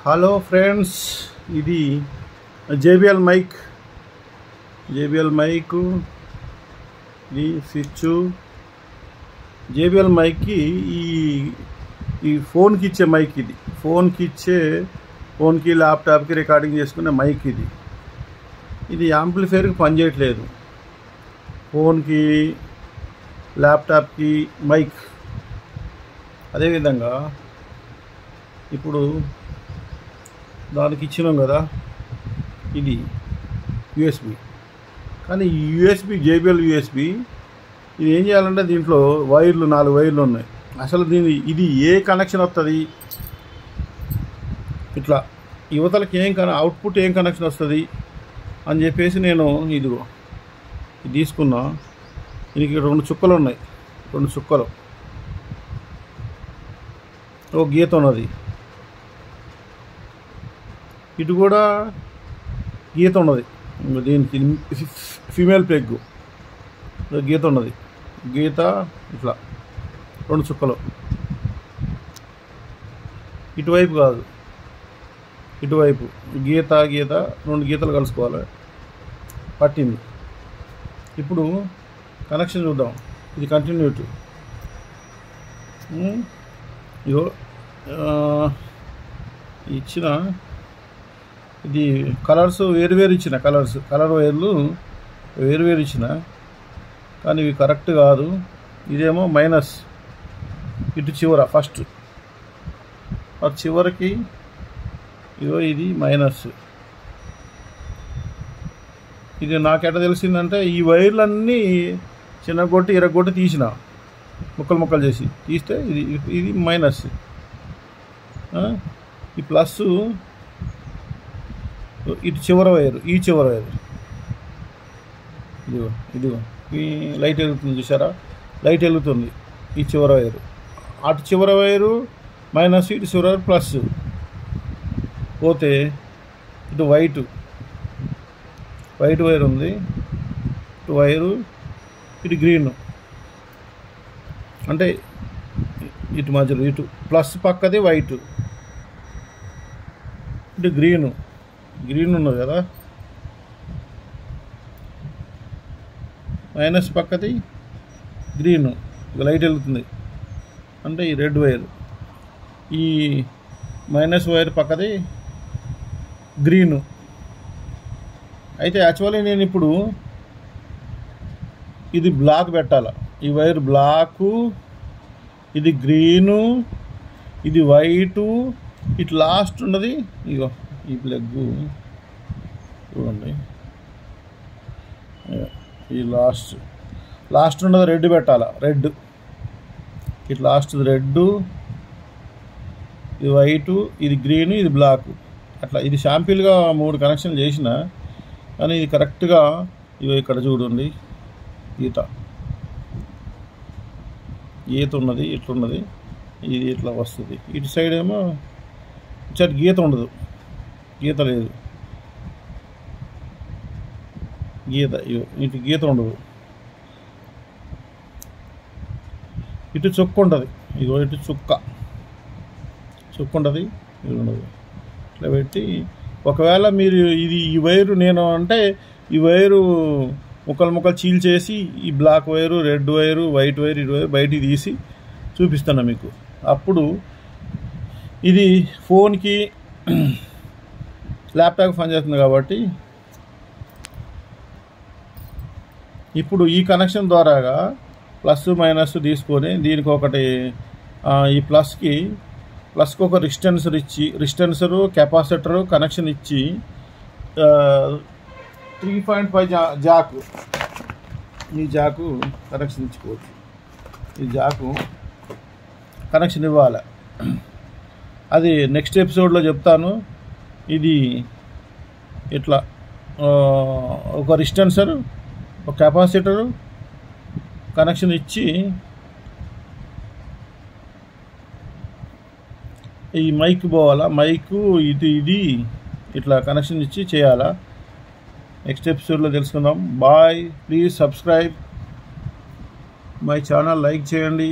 Hello friends, ఇది JBL mic. JBL mic, ఇది switch. JBL మైక్కి ఈ ఫోన్కి ఇచ్చే మైక్. ఇది ఫోన్కి ల్యాప్టాప్కి రికార్డింగ్ చేసుకునే మైక్. ఇది యాంప్లిఫైర్కి పనిచేయట్లేదు. ఫోన్కి ల్యాప్టాప్కి మైక్. అదేవిధంగా ఇప్పుడు దానికి ఇచ్చినాం కదా, ఇది USB. కానీ JBL USB ఇది ఏం చేయాలంటే దీంట్లో వైర్లు 4 వైర్లు ఉన్నాయి. అసలు ఇది ఏ కనెక్షన్ వస్తుంది, ఇట్లా యువతలకి అవుట్పుట్ ఏం కనెక్షన్ వస్తుంది అని చెప్పేసి నేను ఇది తీసుకున్నా. దీనికి 2 చుక్కలు ఉన్నాయి. 2 చుక్కలు, ఒక గీత ఉన్నది. ఇటు కూడా గీత ఉన్నది. దీనికి ఫీమేల్ ప్లగ్ గీత ఉన్నది. గీత ఇట్లా 2 చుక్కలు. ఇటువైపు కాదు, ఇటువైపు గీత 2 గీతలు కలుసుకోవాలి. పట్టింది. ఇప్పుడు కనెక్షన్ చూద్దాం. ఇది కంటిన్యూటీ. ఇగో ఇచ్చిన ఇది కలర్స్ వేరు ఇచ్చిన కలర్ వైర్లు వేరు ఇచ్చిన, కానీ ఇవి కరెక్ట్ కాదు. ఇదేమో మైనస్, ఇటు చివర ఫస్ట్ చివరికి ఇగో ఇది మైనస్. ఇది నాకెట్లా తెలిసిందంటే ఈ వైర్లన్నీ చిన్నగొట్టి ఇరగొట్టి తీసిన, ముక్కలు చేసి తీస్తే ఇది మైనస్. ఈ ప్లస్ ఇటు చివర వైరు, ఈ చివర వైరు. ఇదిగో ఈ లైట్ వెలుగుతుంది చూసారా, లైట్ వెలుగుతుంది. ఈ చివర వైరు, అటు చివర వైరు మైనస్, ఇటు చివర వైరు ప్లస్. పోతే ఇటు వైట్ వైర్ ఉంది, ఇటు వైరు, ఇటు గ్రీన్. అంటే ఇటు మధ్యలో ఇటు ప్లస్ పక్కది వైట్, ఇటు గ్రీన్ ఉన్నది కదా, మైనస్ పక్కది గ్రీన్. లైట్ వెళ్తుంది అంటే ఈ రెడ్ వైర్, ఈ మైనస్ వైర్ పక్కది గ్రీను. అయితే యాక్చువల్లీ నేను ఇప్పుడు ఇది బ్లాక్ పెట్టాల. ఈ వైర్ బ్లాకు, ఇది గ్రీను, ఇది వైటు, ఇటు లాస్ట్ ఉన్నది. ఇగో ఈ ప్లగ్ చూడండి, ఈ లాస్ట్ ఉన్నది రెడ్ పెట్టాల. రెడ్, ఇటు లాస్ట్ రెడ్, ఇది వైటు, ఇది గ్రీను, ఇది బ్లాక్. అట్లా ఇది శాంపిల్గా 3 కనెక్షన్లు చేసిన, కానీ ఇది కరెక్ట్గా ఇవి ఇక్కడ చూడండి. గీత ఉన్నది, ఇట్లున్నది. ఇది ఇట్లా వస్తుంది. ఇటు సైడ్ ఏమో ఇటు గీత ఉండదు, గీత లేదు. ఇటు గీత ఉండదు. ఇటు చుక్క ఉంటుంది. ఇగో ఇటు చుక్క ఉంటుంది, ఇది ఉండదు. ఇట్లా పెట్టి ఒకవేళ మీరు ఈ వైరు నేను అంటే ఈ వైరు ముక్కలు చీల్చేసి ఈ black wire, red wire, white wire, ఇటు వైరు బయటికి తీసి చూపిస్తాను మీకు. అప్పుడు ఇది ఫోన్కి ల్యాప్టాప్కి పనిచేస్తుంది కాబట్టి ఇప్పుడు ఈ కనెక్షన్ ద్వారాగా ప్లస్ మైనస్ తీసుకొని దీనికి ఒకటి ఈ ప్లస్కి ఒక రెసిస్టెన్సరు కెపాసిటరు కనెక్షన్ ఇచ్చి 3.5 జాకు, ఈ జాకు కనెక్షన్ ఇచ్చుకోవచ్చు. ఈ జాకు కనెక్షన్ ఇవ్వాలి. అది నెక్స్ట్ ఎపిసోడ్లో చెప్తాను. ఇది ఇట్లా ఒక రెసిస్టెన్సరు, ఒక కెపాసిటరు కనెక్షన్ ఇచ్చి ఈ మైక్ పోవాలా. మైకు ఇది ఇట్లా కనెక్షన్ ఇచ్చి చేయాలా. నెక్స్ట్ ఎపిసోడ్లో తెలుసుకుందాం. Bye. Please subscribe my channel, like చేయండి.